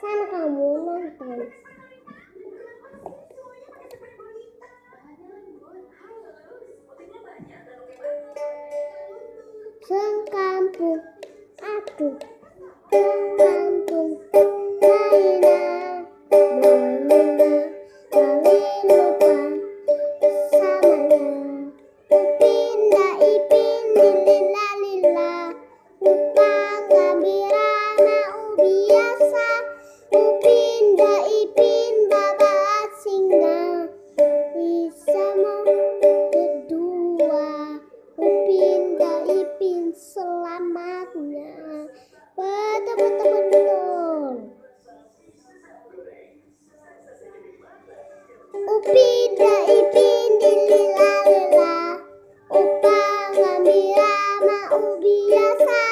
Kan kamu nonton. Sekampung, aduh, sekampung, Laila, Mula, kali lupa samanya. Upin da ipin, lila lila, lupa gembira na ubiasa. Upin da ipin, baba singa, sama kedua. Upin da ipin selamatnya. Betul. Upin da ipin lila lila, upa gembira ma ubiasa.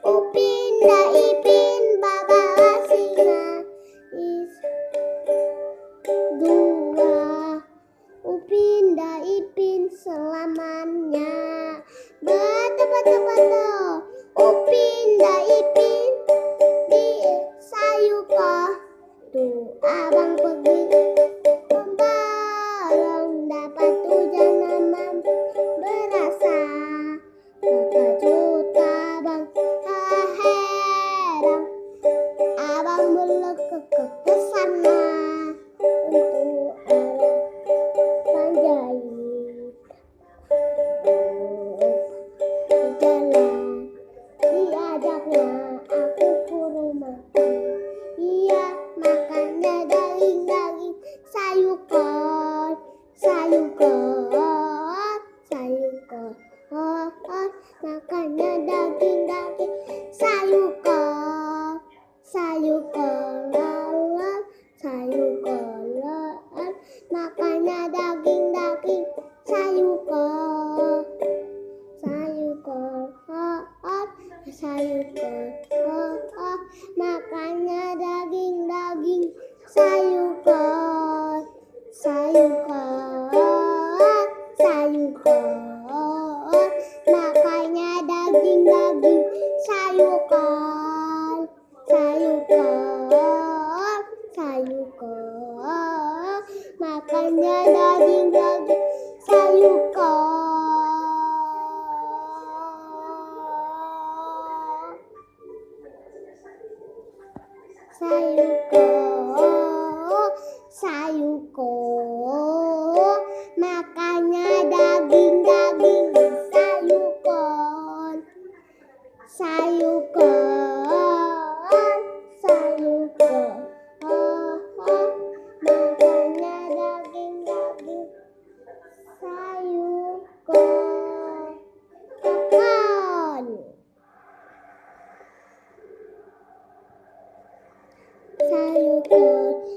Upin da ipin baba singa dua. Upin da ipin selamanya. Betul. Upin da ipin di sayuko. Tuh abang pergi memborong, dapat hujan mamam berasa. Kekejut abang heran, abang melekek ke sana untuk menjahit. Di jalan diajaknya aku ke rumah. Iya, makannya daging-daging sayuran, makannya daging-daging sayuran, makannya daging-daging sayuran, makannya daging-daging sayuran, makannya daging-daging sayuran, makannya daging-daging sayuko, makannya daging-daging sayuko, makannya daging-daging sayuko, makan sayuko.